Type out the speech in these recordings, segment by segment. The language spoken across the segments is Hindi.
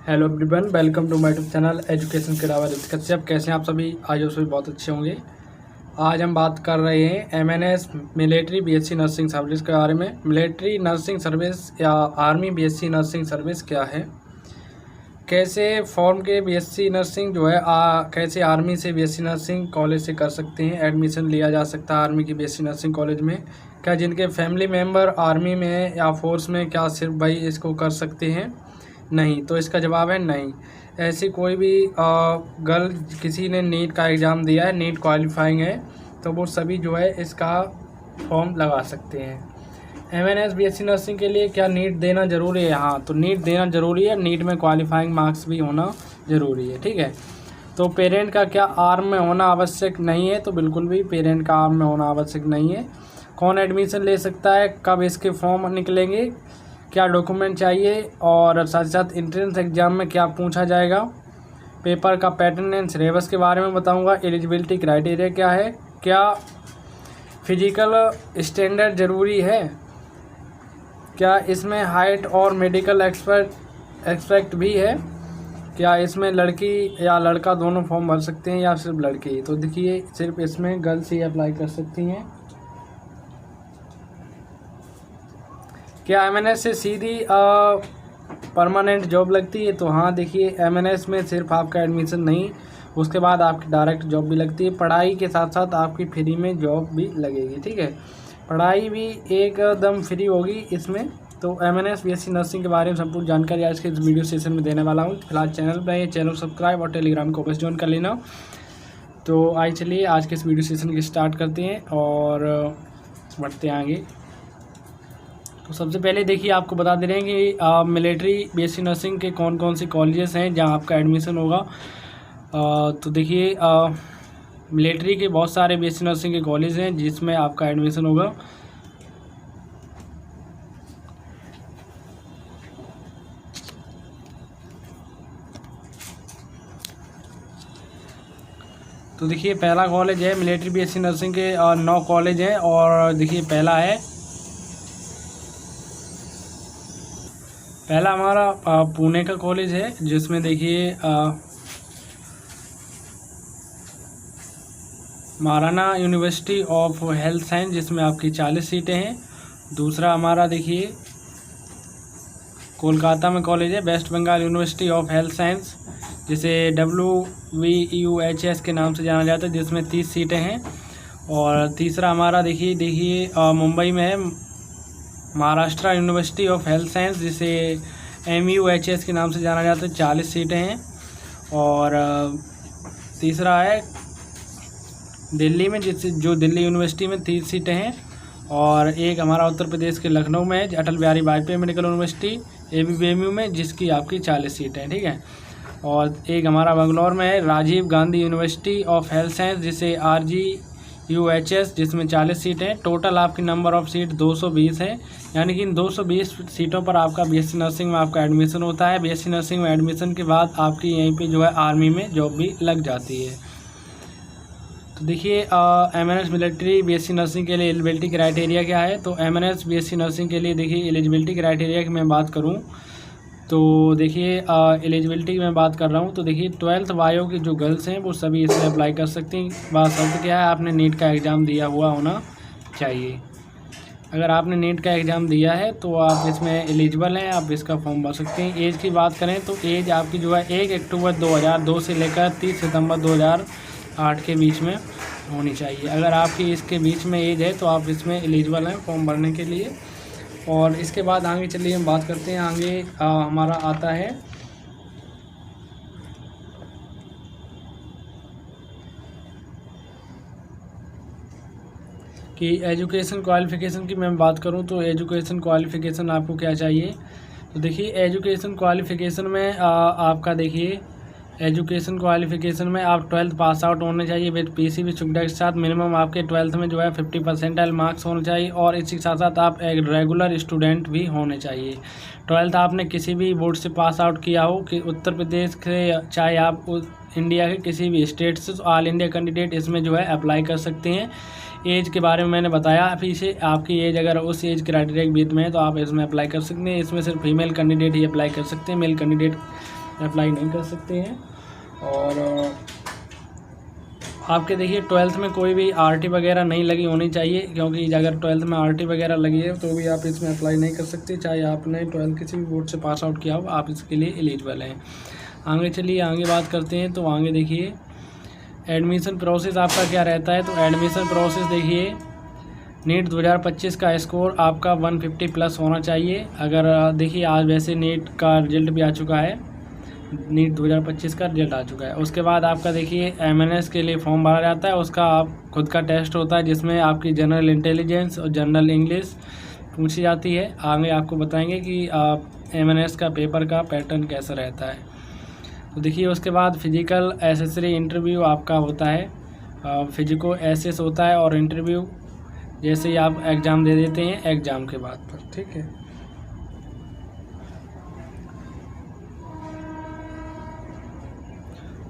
Hello everyone, welcome to my YouTube channel education के अलावा कश्यप। कैसे हैं आप सभी? आज सभी बहुत अच्छे होंगे। आज हम बात कर रहे हैं MNS military BSc nursing service के बारे में। मिलिट्री नर्सिंग सर्विस या आर्मी बीएससी नर्सिंग सर्विस क्या है, कैसे फॉर्म के बीएससी नर्सिंग जो है कैसे आर्मी से बीएससी नर्सिंग कॉलेज से कर सकते हैं, एडमिशन लिया जा सकता है आर्मी की बीएससी नर्सिंग कॉलेज में। क्या जिनके फैमिली मेम्बर आर्मी में है या फोर्स में, क्या सिर्फ भाई इसको कर सकते हैं? नहीं। तो इसका जवाब है नहीं। ऐसी कोई भी गर्ल किसी ने नीट का एग्ज़ाम दिया है, नीट क्वालिफाइंग है, तो वो सभी जो है इसका फॉर्म लगा सकते हैं। एमएनएस बीएससी नर्सिंग के लिए क्या नीट देना ज़रूरी है? हाँ, तो नीट देना ज़रूरी है। नीट में क्वालिफाइंग मार्क्स भी होना ज़रूरी है, ठीक है। तो पेरेंट का क्या आर्म में होना आवश्यक नहीं है? तो बिल्कुल भी पेरेंट का आर्म में होना आवश्यक नहीं है। कौन एडमिशन ले सकता है? कब इसके फॉर्म निकलेंगे? क्या डॉक्यूमेंट चाहिए? और साथ साथ एंट्रेंस एग्ज़ाम में क्या पूछा जाएगा? पेपर का पैटर्न एंड सिलेबस के बारे में बताऊंगा। एलिजिबिलिटी क्राइटेरिया क्या है? क्या फिजिकल स्टैंडर्ड ज़रूरी है? क्या इसमें हाइट और मेडिकल एक्सपेक्ट भी है? क्या इसमें लड़की या लड़का दोनों फॉर्म भर सकते हैं या सिर्फ लड़की? तो देखिए, सिर्फ इसमें गर्ल्स ही अप्लाई कर सकती हैं। क्या एमएनएस से सीधी परमानेंट जॉब लगती है? तो हाँ, देखिए एमएनएस में सिर्फ आपका एडमिशन नहीं, उसके बाद आपकी डायरेक्ट जॉब भी लगती है। पढ़ाई के साथ साथ आपकी फ्री में जॉब भी लगेगी, ठीक है। पढ़ाई भी एकदम फ्री होगी इसमें। तो एमएनएस बीएससी नर्सिंग के बारे में संपूर्ण जानकारी आज के इस वीडियो सेशन में देने वाला हूँ। फिलहाल चैनल पर चैनल सब्सक्राइब और टेलीग्राम को बस ज्वाइन कर लेना। तो आइए चलिए आज के इस वीडियो सेशन की स्टार्ट करते हैं और बढ़ते हैं आगे। तो सबसे पहले देखिए, आपको बता दे रहे हैं कि मिलिट्री बीएससी नर्सिंग के कौन कौन से कॉलेजेस हैं जहां आपका एडमिशन होगा। तो देखिए, मिलिट्री के बहुत सारे बीएससी नर्सिंग के कॉलेज हैं जिसमें आपका एडमिशन होगा। तो देखिए, पहला कॉलेज है मिलिट्री बीएससी नर्सिंग के 9 कॉलेज हैं। और देखिए, पहला हमारा पुणे का कॉलेज है जिसमें देखिए Maharana university of Health science, जिसमें आपकी 40 सीटें हैं। दूसरा हमारा देखिए कोलकाता में कॉलेज है West Bengal University of Health Science, जिसे WVUHS के नाम से जाना जाता है, जिसमें 30 सीटें हैं। और तीसरा हमारा देखिए मुंबई में है Maharashtra university of Health Science, जिसे MUHS के नाम से जाना जाता है, 40 सीटें हैं। और तीसरा है दिल्ली में, जो दिल्ली यूनिवर्सिटी में 30 सीटें हैं। और एक हमारा उत्तर प्रदेश के लखनऊ में है Atal Bihari Vajpayee medical university ABBMU में, जिसकी आपकी 40 सीटें हैं, ठीक है। और एक हमारा बेंगलोर में है Rajiv Gandhi University of Health Science, जिसे RGUHS, जिसमें 40 सीटें हैं। टोटल आपकी नंबर ऑफ सीट 220 है, यानी कि इन 220 सीटों पर आपका बीएससी नर्सिंग में आपका एडमिशन होता है। बीएससी नर्सिंग में एडमिशन के बाद आपकी यहीं पे जो है आर्मी में जॉब भी लग जाती है। तो देखिए, एमएनएस मिलिट्री बीएससी नर्सिंग के लिए एलिजिबिलिटी क्राइटेरिया क्या है? तो एमएनएस बीएससी नर्सिंग के लिए देखिए एलिजिबिलिटी क्राइटेरिया की मैं बात करूं तो देखिए एलिजिबिलिटी की मैं बात कर रहा हूं तो देखिए 12th बायो की जो गर्ल्स हैं वो सभी इसमें अप्लाई कर सकती हैं। बात शर्त क्या है? आपने नीट का एग्ज़ाम दिया हुआ होना चाहिए। अगर आपने नीट का एग्ज़ाम दिया है तो आप इसमें एलिजिबल हैं, आप इसका फॉर्म भर सकते हैं। एज की बात करें तो एज आपकी जो है 1 अक्टूबर 2002 से लेकर 30 सितंबर 2008 के बीच में होनी चाहिए। अगर आपकी इसके बीच में एज है तो आप इसमें एलिजिबल हैं फॉर्म भरने के लिए। और इसके बाद आगे चलिए हम बात करते हैं। आगे हमारा आता है कि एजुकेशन क्वालिफ़िकेशन की मैं बात करूं तो एजुकेशन क्वालिफ़िकेशन आपको क्या चाहिए? तो देखिए, एजुकेशन क्वालिफ़िकेशन में आपका देखिए एजुकेशन क्वालिफ़िकेशन में आप 12th पास आउट होने चाहिए विद PCB सुविधा के साथ। मिनिमम आपके 12th में जो है 50 परसेंटाइल मार्क्स होने चाहिए। और इसी के साथ साथ आप एक रेगुलर स्टूडेंट भी होने चाहिए। 12th आपने किसी भी बोर्ड से पास आउट किया हो, कि उत्तर प्रदेश के चाहे आप इंडिया के किसी भी स्टेट से, तो ऑल इंडिया कैंडिडेट इसमें जो है अप्लाई कर सकते हैं। एज के बारे में मैंने बताया पीछे, आपकी एज अगर उस एज क्राइटेरिया के बीच में है तो आप इसमें अप्लाई कर सकते हैं। इसमें सिर्फ फीमेल कैंडिडेट ही अप्लाई कर सकते हैं, मेल कैंडिडेट अप्लाई नहीं कर सकते हैं। और आपके देखिए 12th में कोई भी आरटी वगैरह नहीं लगी होनी चाहिए, क्योंकि अगर 12th में आरटी वगैरह लगी है तो भी आप इसमें अप्लाई नहीं कर सकते, चाहे आपने 12th किसी भी बोर्ड से पास आउट किया हो, आप इसके लिए एलिजिबल हैं। आगे चलिए आगे बात करते हैं। तो आगे देखिए एडमिशन प्रोसेस आपका क्या रहता है। तो एडमिशन प्रोसेस देखिए, नीट 2025 का स्कोर आपका 150 प्लस होना चाहिए। अगर देखिए आज वैसे नीट का रिजल्ट भी आ चुका है, नीट 2025 का रिजल्ट आ चुका है। उसके बाद आपका देखिए एमएनएस के लिए फॉर्म भरा जाता है, उसका आप खुद का टेस्ट होता है जिसमें आपकी जनरल इंटेलिजेंस और जनरल इंग्लिश पूछी जाती है। आगे आपको बताएंगे कि आप एमएनएस का पेपर का पैटर्न कैसा रहता है। तो देखिए उसके बाद फिजिकल एसेसरी इंटरव्यू आपका होता है, फिजिको एसेस होता है और इंटरव्यू जैसे ही आप एग्ज़ाम दे देते हैं एग्ज़ाम के बाद पर, ठीक है।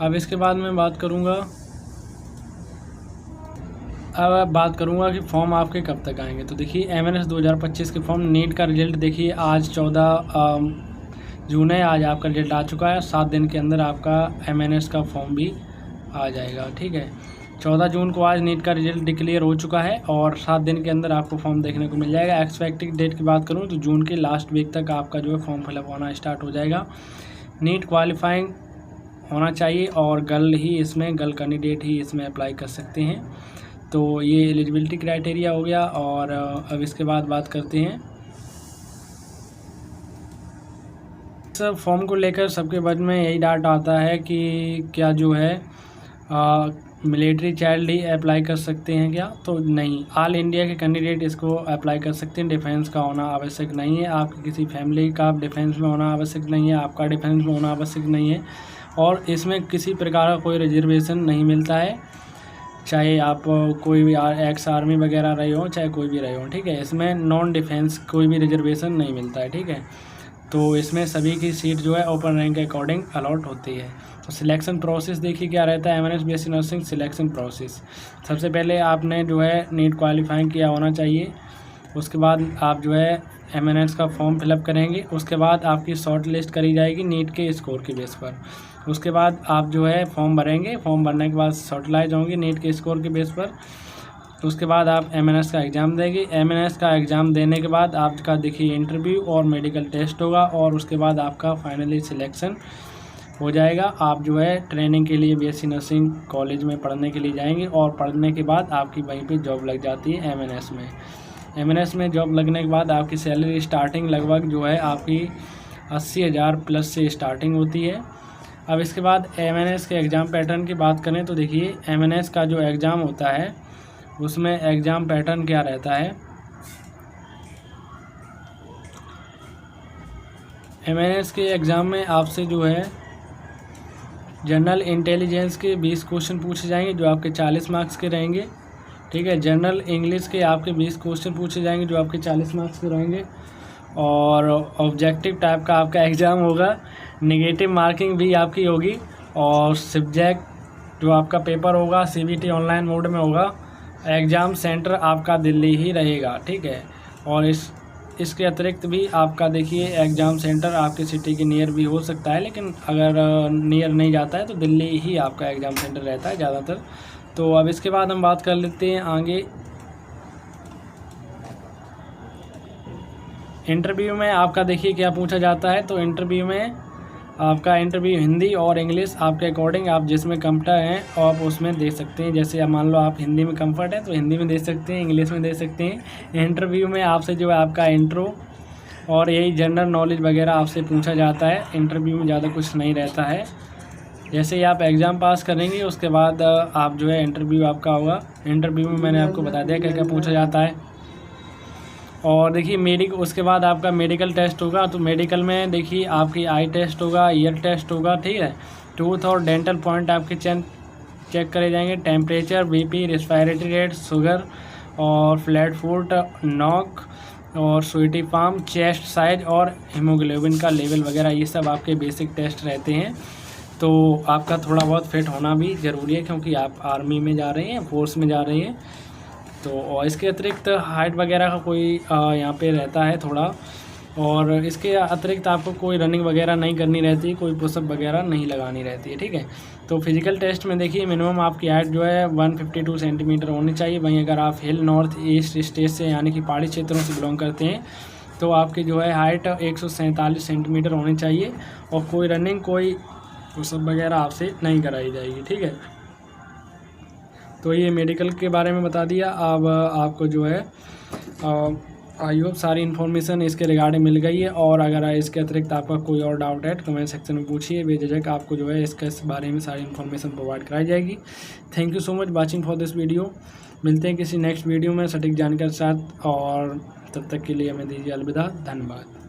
अब इसके बाद मैं बात करूँगा कि फॉर्म आपके कब तक आएंगे। तो देखिए एमएनएस 2025 के फॉर्म, नीट का रिजल्ट देखिए आज 14 जून है, आज आपका रिजल्ट आ चुका है। 7 दिन के अंदर आपका एमएनएस का फॉर्म भी आ जाएगा, ठीक है। 14 जून को आज नीट का रिजल्ट डिक्लेयर हो चुका है और 7 दिन के अंदर आपको फॉर्म देखने को मिल जाएगा। एक्सपेक्टेड डेट की बात करूँ तो जून के लास्ट वीक तक आपका जो है फॉर्म फिलअप होना स्टार्ट हो जाएगा। नीट क्वालिफाइंग होना चाहिए और गर्ल कैंडिडेट ही इसमें अप्लाई कर सकते हैं। तो ये एलिजिबिलिटी क्राइटेरिया हो गया। और अब इसके बाद बात करते हैं सब फॉर्म को लेकर सबके मन में यही डाउट आता है कि क्या जो है मिलिट्री चाइल्ड ही अप्लाई कर सकते हैं क्या। तो नहीं, ऑल इंडिया के कैंडिडेट इसको अप्लाई कर सकते हैं। डिफेंस का होना आवश्यक नहीं है, आपकी किसी फैमिली का डिफेंस में होना आवश्यक नहीं है, आपका डिफेंस में होना आवश्यक नहीं है। और इसमें किसी प्रकार का कोई रिजर्वेशन नहीं मिलता है, चाहे आप कोई भी एक्स आर्मी वगैरह रहे हो, चाहे कोई भी रहे हो, ठीक है। इसमें नॉन डिफेंस कोई भी रिजर्वेशन नहीं मिलता है, ठीक है। तो इसमें सभी की सीट जो है ओपन रैंक के अकॉर्डिंग अलॉट होती है। तो सिलेक्शन प्रोसेस देखिए क्या रहता है। MNS BSc nursing selection process, सबसे पहले आपने जो है नीट क्वालिफाइंग किया होना चाहिए। उसके बाद आप जो है एमएनएस का फॉर्म फिलअप करेंगे। उसके बाद आपकी शॉर्ट लिस्ट करी जाएगी नीट के स्कोर के बेस पर। उसके बाद आप जो है फॉर्म भरेंगे, फॉर्म भरने के बाद शॉर्टलाइज होंगे नीट के स्कोर के बेस पर। उसके बाद आप एमएनएस का एग्ज़ाम देंगे। एमएनएस का एग्ज़ाम देने के बाद आपका देखिए इंटरव्यू और मेडिकल टेस्ट होगा और उसके बाद आपका फाइनली सिलेक्शन हो जाएगा। आप जो है ट्रेनिंग के लिए बीएससी नर्सिंग कॉलेज में पढ़ने के लिए जाएंगे और पढ़ने के बाद आपकी वहीं पे जॉब लग जाती है एमएनएस में। एमएनएस में जॉब लगने के बाद आपकी सैलरी स्टार्टिंग लगभग जो है आपकी 80,000 प्लस से स्टार्टिंग होती है। अब इसके बाद एमएनएस के एग्ज़ाम पैटर्न की बात करें तो देखिए एमएनएस का जो एग्ज़ाम होता है उसमें एग्ज़ाम पैटर्न क्या रहता है। एमएनएस के एग्ज़ाम में आपसे जो है जनरल इंटेलिजेंस के 20 क्वेश्चन पूछे जाएंगे जो आपके 40 मार्क्स के रहेंगे, ठीक है। जनरल इंग्लिश के आपके 20 क्वेश्चन पूछे जाएंगे जो आपके 40 मार्क्स के रहेंगे। और ऑब्जेक्टिव टाइप का आपका एग्ज़ाम होगा, नेगेटिव मार्किंग भी आपकी होगी। और सब्जेक्ट जो आपका पेपर होगा सीबीटी ऑनलाइन मोड में होगा। एग्ज़ाम सेंटर आपका दिल्ली ही रहेगा, ठीक है। और इसके अतिरिक्त भी आपका देखिए एग्ज़ाम सेंटर आपके सिटी के नियर भी हो सकता है, लेकिन अगर नियर नहीं जाता है तो दिल्ली ही आपका एग्ज़ाम सेंटर रहता है ज़्यादातर। तो अब इसके बाद हम बात कर लेते हैं आगे। इंटरव्यू में आपका देखिए क्या पूछा जाता है। तो इंटरव्यू में आपका इंटरव्यू हिंदी और इंग्लिश आपके अकॉर्डिंग आप जिसमें कंफर्ट हैं आप उसमें दे सकते हैं। जैसे अब मान लो आप हिंदी में कंफर्ट है तो हिंदी में दे सकते हैं, इंग्लिश में दे सकते हैं। इंटरव्यू में आपसे जो है आपका इंट्रो और यही जनरल नॉलेज वगैरह आपसे पूछा जाता है। इंटरव्यू में ज़्यादा कुछ नहीं रहता है। जैसे ही आप एग्ज़ाम पास करेंगे उसके बाद आप जो है इंटरव्यू आपका होगा। इंटरव्यू में मैंने आपको बता दिया क्या क्या पूछा जाता है। और देखिए उसके बाद आपका मेडिकल टेस्ट होगा। तो मेडिकल में देखिए आपकी आई टेस्ट होगा, ईयर टेस्ट होगा, ठीक है। टूथ और डेंटल पॉइंट आपके चेक करे जाएंगे। Temperature, BP, respiratory rate, sugar और फ्लैट फुट, नॉक और स्वीटी पाम, चेस्ट साइज और हीमोग्लोबिन का लेवल वगैरह, ये सब आपके बेसिक टेस्ट रहते हैं। तो आपका थोड़ा बहुत फिट होना भी ज़रूरी है क्योंकि आप आर्मी में जा रहे हैं, फोर्स में जा रहे हैं। तो और इसके अतिरिक्त हाइट वगैरह का कोई यहाँ पे रहता है थोड़ा और इसके अतिरिक्त आपको कोई रनिंग वगैरह नहीं करनी रहती, कोई पुशअप वगैरह नहीं लगानी रहती है, ठीक है। तो फिजिकल टेस्ट में देखिए मिनिमम आपकी हाइट जो है 152 सेंटीमीटर होनी चाहिए। वहीं अगर आप हिल नॉर्थ ईस्ट स्टेट से यानी कि पहाड़ी क्षेत्रों से बिलोंग करते हैं तो आपकी जो है हाइट 147 सेंटीमीटर होनी चाहिए और कोई रनिंग कोई पुशअप वगैरह आपसे नहीं कराई जाएगी, ठीक है। तो ये मेडिकल के बारे में बता दिया। अब आपको जो है आई होप सारी इन्फॉर्मेशन इसके रिगार्डिंग मिल गई है। और अगर इसके अतिरिक्त आपका कोई और डाउट है तो कमेंट सेक्शन में पूछिए, बेझिझक आपको जो है इसके इस बारे में सारी इन्फॉर्मेशन प्रोवाइड कराई जाएगी। Thank you so much watching for this video. मिलते हैं किसी नेक्स्ट वीडियो में सटीक जानकारी के साथ, और तब तक के लिए हमें दीजिए अलविदा। धन्यवाद।